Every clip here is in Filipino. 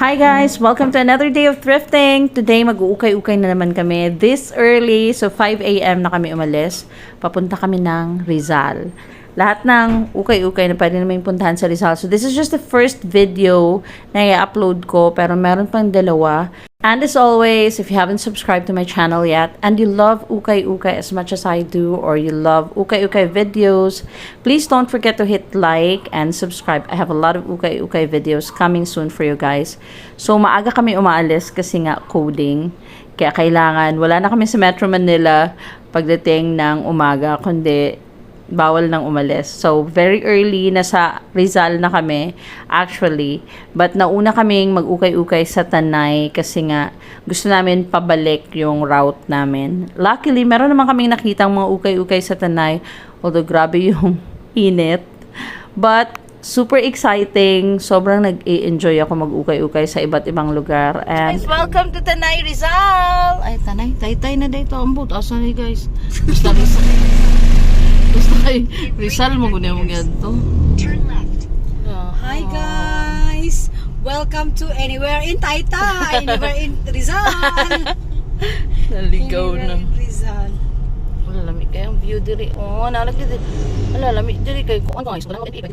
Hi guys! Welcome to another day of thrifting. Today mag-uukay-ukay na naman kami this early. So 5 a.m. na kami umalis. Papunta kami ng Rizal. Lahat ng ukay-ukay na pwede namin puntahan sa Rizal. So this is just the first video na i-upload ko. Pero meron pang dalawa. And as always, if you haven't subscribed to my channel yet and you love ukay-ukay as much as I do, or you love ukay-ukay videos, please don't forget to hit like and subscribe. I have a lot of ukay-ukay videos coming soon for you guys. So maaga kami umaalis kasi nga coding. Kaya kailangan, wala na kami sa Metro Manila pagdating ng umaga, kundi bawal nang umalis. So, very early, nasa Rizal na kami, actually. But nauna kaming mag-ukay-ukay sa Tanay kasi nga gusto namin pabalik yung route namin. Luckily, meron naman kaming nakitang mga ukay-ukay sa Tanay. Although, grabe yung init. But, super exciting. Sobrang nag-i-enjoy ako mag-ukay-ukay sa iba't ibang lugar. And guys, welcome to Tanay, Rizal! Ay, Tanay. Tay-tay na dito. Ambot. Asa na guys? Basta Rizal. Basta kay Rizal, magunin mo yan to. Turn left. Hi guys! Welcome to Anywhere in Taytay! Anywhere in Rizal! Naligaw na. Anywhere in Rizal. Wala, lamig kaya ang view diri. Oo, nalag diri. Wala, lamig diri kay kung ano guys. Wala ko diri.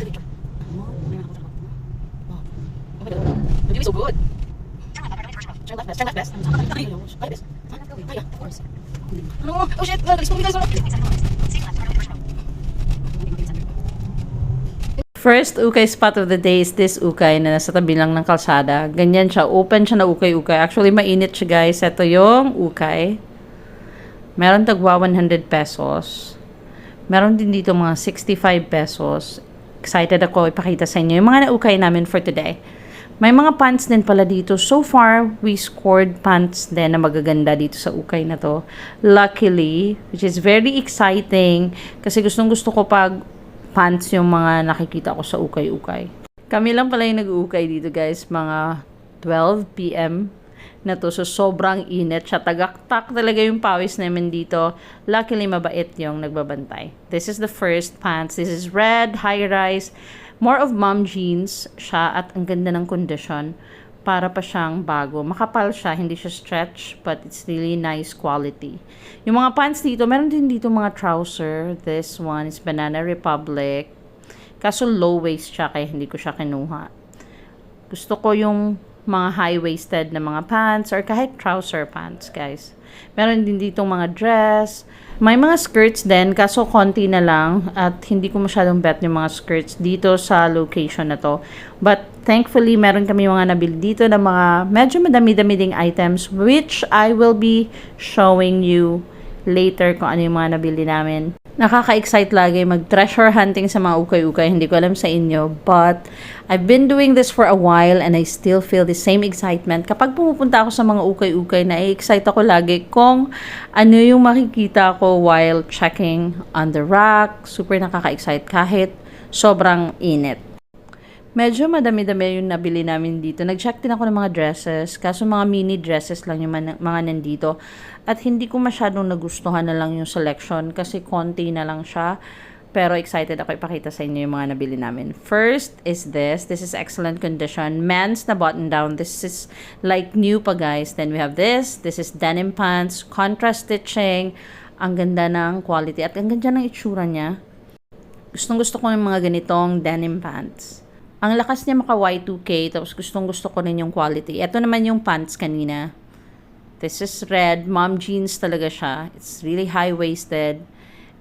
It's so good. Turn left, turn left, best. Of course. Oh shit, first ukay spot of the day is this ukay na nasa tabi lang ng kalsada. Ganyan siya. Open siya na ukay-ukay. Actually, mainit siya guys. Ito yung ukay. Meron tagwa 100 pesos. Meron din dito mga 65 pesos. Excited ako ipakita sa inyo yung mga naukay namin for today. May mga pants din pala dito. So far, we scored pants din na magaganda dito sa ukay na to. Luckily, which is very exciting kasi gustong-gusto ko pag pants yung mga nakikita ko sa ukay-ukay. Kami lang pala yung nag-uukay dito guys, mga 12 p.m. na to. So sobrang init siya. Tagaktak talaga yung pawis namin dito. Luckily mabait yung nagbabantay. This is the first pants. This is red, high-rise. More of mom jeans siya at ang ganda ng condition. Para pa siyang bago. Makapal siya, hindi siya stretch, but it's really nice quality. Yung mga pants dito, meron din dito mga trouser. This one is Banana Republic. Kaso low waist siya, kaya hindi ko siya kinuha. Gusto ko yung mga high-waisted na mga pants or kahit trouser pants, guys. Meron din dito mga dress. May mga skirts din, kaso konti na lang at hindi ko masyadong bet yung mga skirts dito sa location na to. But thankfully, meron kami mga nabili dito na mga medyo madami-dami ding items which I will be showing you later kung ano yung mga nabili namin. Nakaka-excite lagi mag-treasure hunting sa mga ukay-ukay. Hindi ko alam sa inyo, but I've been doing this for a while and I still feel the same excitement. Kapag pumupunta ako sa mga ukay-ukay, na-excite ako lagi kung ano yung makikita ko while checking on the rack. Super nakaka-excite kahit sobrang init. Medyo madami-dami yung nabili namin dito. Nag-check din ako ng mga dresses. Kaso mga mini dresses lang yung mga nandito. At hindi ko masyadong nagustuhan na lang yung selection kasi konti na lang siya. Pero excited ako ipakita sa inyo yung mga nabili namin. First is this. This is excellent condition. Men's na button down. This is like new pa guys. Then we have this. This is denim pants. Contrast stitching. Ang ganda ng quality. At ang ganda ng itsura niya. Gustong-gusto ko yung mga ganitong denim pants. Ang lakas niya maka Y2K, tapos gustong-gusto ko rin yung quality. Ito naman yung pants kanina. This is red. Mom jeans talaga siya. It's really high-waisted.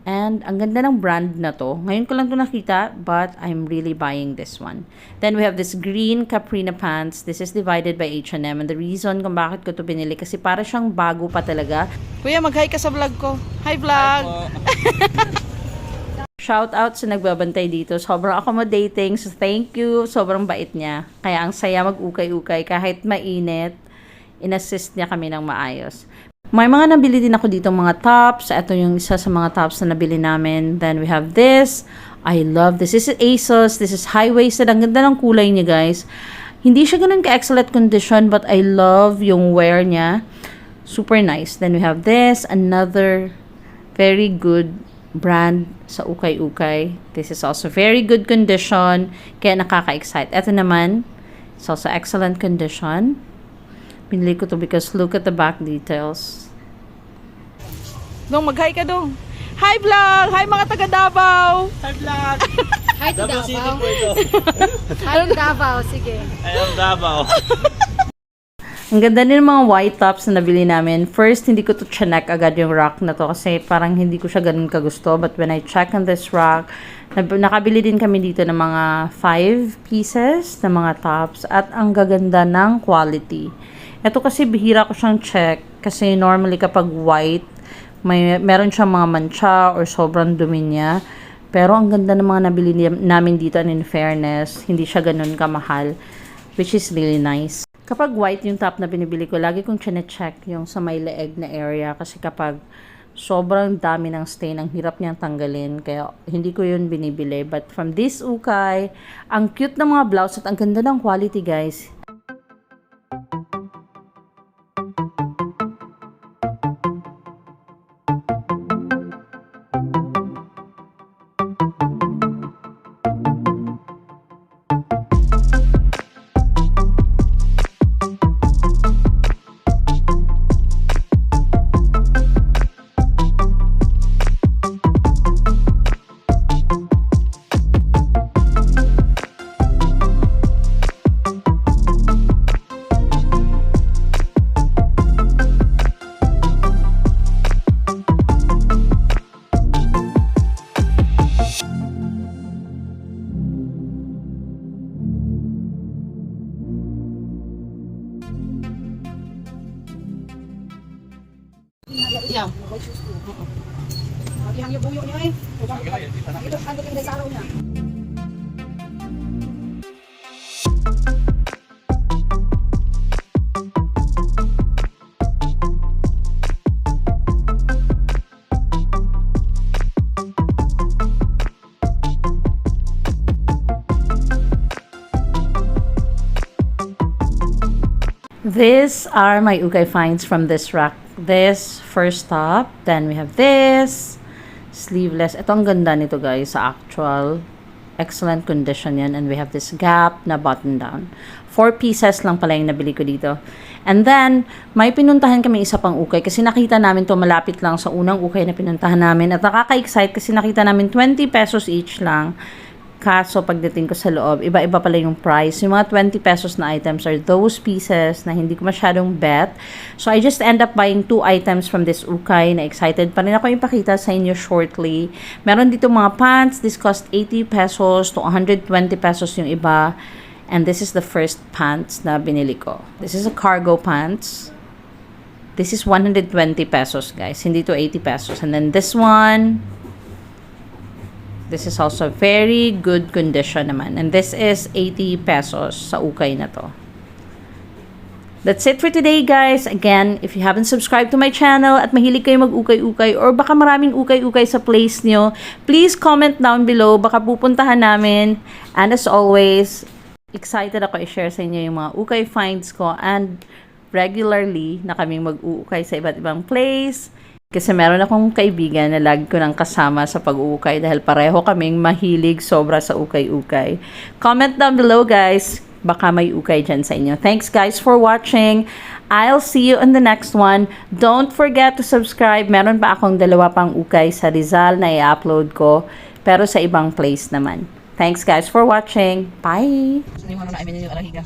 And ang ganda ng brand na to. Ngayon ko lang to nakita, but I'm really buying this one. Then we have this green Caprina pants. This is divided by H&M. And the reason kung bakit ko to binili, kasi para siyang bago pa talaga. Kuya, mag-hi ka sa vlog ko. Hi vlog! Shout out sa nagbabantay dito. Sobrang accommodating. So, thank you. Sobrang bait niya. Kaya ang saya mag-ukay-ukay. Kahit mainit, inassist niya kami ng maayos. May mga nabili din ako dito mga tops. Ito yung isa sa mga tops na nabili namin. Then we have this. I love this. This is ASOS. This is high-waisted. Ang ganda ng kulay niya, guys. Hindi siya ganun ka-excellent condition, but I love yung wear niya. Super nice. Then we have this. Another very good brand sa ukay-ukay. This is also very good condition. Kaya nakaka-excite. Ito naman, It's also excellent condition. Pinili ko to because look at the back details. Dong, mag-hi ka dong. Hi vlog! Hi mga taga Davao! Hi vlog! Hi to Davao City Davao. po ito. Hi to Davao, sige. I am Davao. Ang ganda din ng mga white tops na nabili namin. First, hindi ko to chinek agad yung rack na to kasi parang hindi ko siya ganun kagusto. But when I check on this rack, nakabili din kami dito ng mga 5 pieces na mga tops at ang gaganda ng quality. Ito kasi bihira ko siyang check kasi normally kapag white, meron siyang mga mancha or sobrang dumi niya. Pero ang ganda ng mga nabili namin dito and in fairness, hindi siya ganun kamahal, which is really nice. Kapag white yung top na binibili ko, lagi kong chine-check yung sa may leeg na area kasi kapag sobrang dami ng stain, ang hirap niyang tanggalin. Kaya hindi ko yun binibili. But from this ukay, ang cute ng mga blouse at ang ganda ng quality, guys. Yeah. Ang yung buyo niya eh. Ito, ano tingin sa araw niya? These are my ukay finds from this rack. This first top, then we have this sleeveless. Ito ang ganda nito, guys, sa actual. Excellent condition yan. And we have this Gap na button down. 4 pieces lang pala yung nabili ko dito. And then, may pinuntahan kami isa pang ukay kasi nakita namin to malapit lang sa unang ukay na pinuntahan namin. At nakaka-excite kasi nakita namin 20 pesos each lang. Kaso pagdating ko sa loob, iba-iba pala yung price. Yung mga 20 pesos na items are those pieces na hindi ko masyadong bet. So I just end up buying 2 items from this ukay na excited pa rin ako ipakita sa inyo shortly. Meron dito mga pants. This cost 80 pesos to 120 pesos yung iba. And this is the first pants na binili ko. This is a cargo pants. This is 120 pesos, guys. Hindi to 80 pesos. And then this one, this is also very good condition naman. And this is 80 pesos sa ukay na to. That's it for today, guys. Again, if you haven't subscribed to my channel at mahilig kayo mag-ukay-ukay or baka maraming ukay-ukay sa place nyo, please comment down below. Baka pupuntahan namin. And as always, excited ako i-share sa inyo yung mga ukay finds ko and regularly na kaming mag-uukay sa iba't ibang place. Kasi meron akong kaibigan na lagi ko nang kasama sa pag-uukay dahil pareho kaming mahilig sobra sa ukay-ukay. Comment down below, guys. Baka may ukay dyan sa inyo. Thanks, guys, for watching. I'll see you in the next one. Don't forget to subscribe. Meron pa akong 2 pang ukay sa Rizal na i-upload ko. Pero sa ibang place naman. Thanks, guys, for watching. Bye! Ano yung mga na-amin ninyo, alahiga?